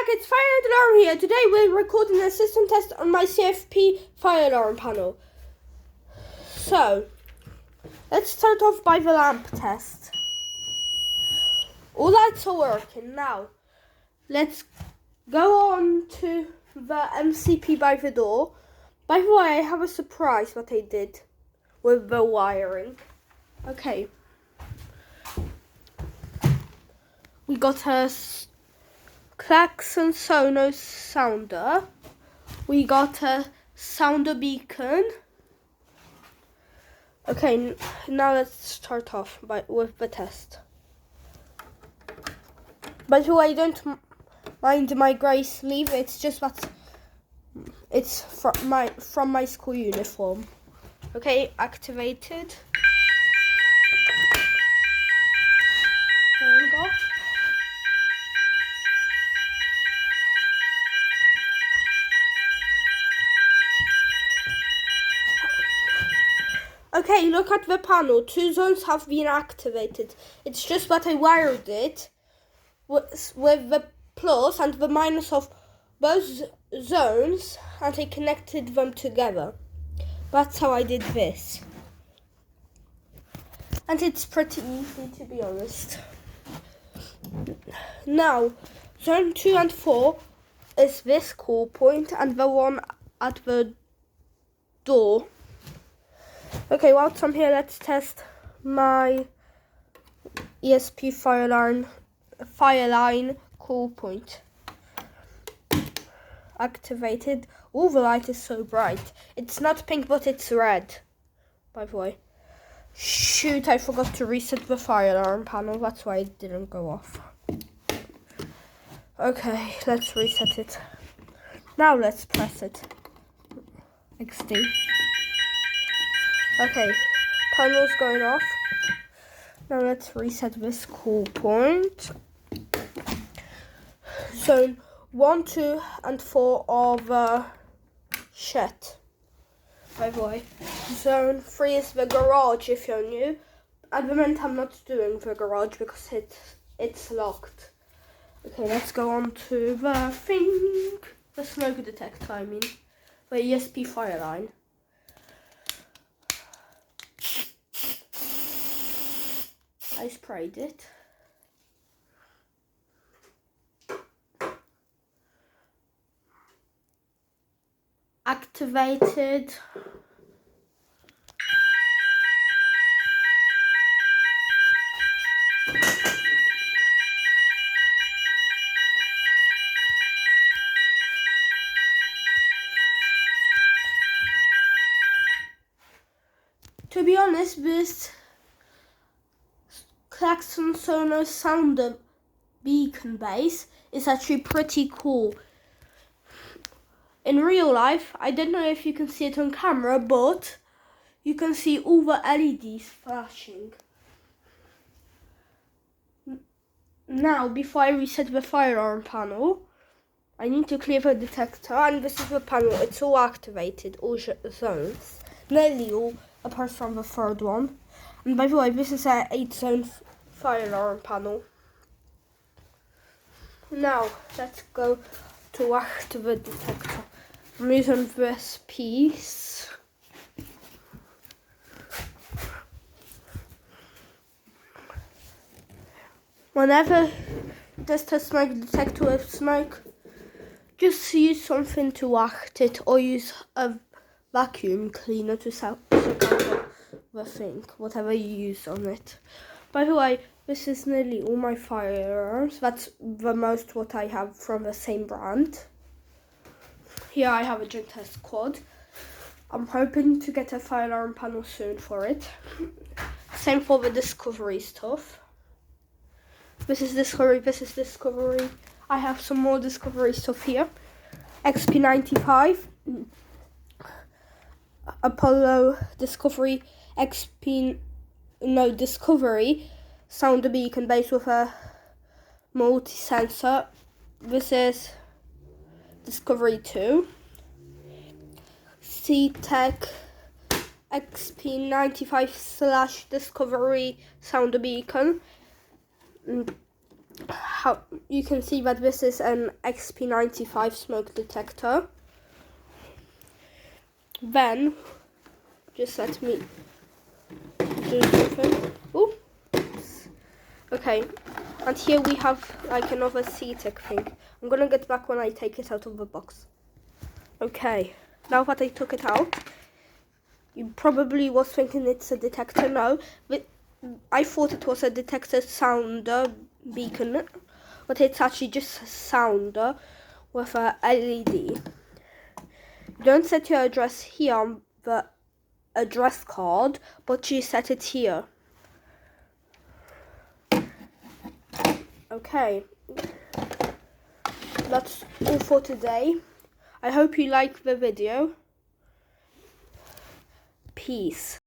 back, it's Fire Alarm here. Today we're recording a system test on my CFP fire alarm panel. So, let's start off by the lamp test. All lights are working. Now, let's go on to the MCP by the door. By the way, I have a surprise what I did with the wiring. Okay. We got a Klaxon Sonos sounder. We got a sounder beacon. Okay, now let's start off with the test. By the way, don't mind my grey sleeve. It's just that it's from my school uniform. Okay, activated. Going off. Okay, look at the panel. 2 zones have been activated. It's just that I wired it with the plus and the minus of both zones, and I connected them together. That's how I did this. And it's pretty easy, to be honest. Now, zone 2 and 4 is this call point, and the one at the door. Okay, whilst I'm here, let's test my ESP fire line call point. Activated. Oh, the light is so bright. It's not pink, but it's red, by the way. Shoot, I forgot to reset the fire alarm panel. That's why it didn't go off. Okay, let's reset it. Now let's press it. XD. Okay, panel's going off. Now let's reset this call point. Zone 1, 2, and 4 are the shed. By the way, zone 3 is the garage. If you're new, at the moment I'm not doing the garage because it's locked. Okay, let's go on to the smoke detector. I mean, the ESP fire line. I sprayed it. Activated. To be honest, this Klaxon Sonos sounder beacon base is actually pretty cool. In real life, I don't know if you can see it on camera, but you can see all the LEDs flashing. Now, before I reset the fire alarm panel, I need to clear the detector, and this is the panel. It's all activated, all zones. Nearly all, apart from the third one. And by the way, this is an 8-zone fire alarm panel. Now, let's go to activate the detector. I'm using this piece. Whenever there's a smoke detector with smoke, just use something to act it, or use a vacuum cleaner to suck out the thing, whatever you use on it. By the way, this is nearly all my firearms. That's the most what I have from the same brand. Here I have a Gen Test Quad. I'm hoping to get a fire alarm panel soon for it. Same for the Discovery stuff. This is Discovery. I have some more Discovery stuff here. XP95. Apollo Discovery Discovery sounder beacon base with a multi-sensor. This is Discovery 2. C-Tech XP95/Discovery sounder beacon. you can see that this is an XP95 smoke detector. Then, just let me do something. Ooh. Okay, and here we have like another CTEC thing. I'm gonna get back when I take it out of the box. Okay, now that I took it out, you probably was thinking it's a detector. No, but I thought it was a detector sounder beacon, but it's actually just a sounder with a LED. Don't set your address here on the address card, but you set it here. Okay, that's all for today. I hope you like the video. Peace.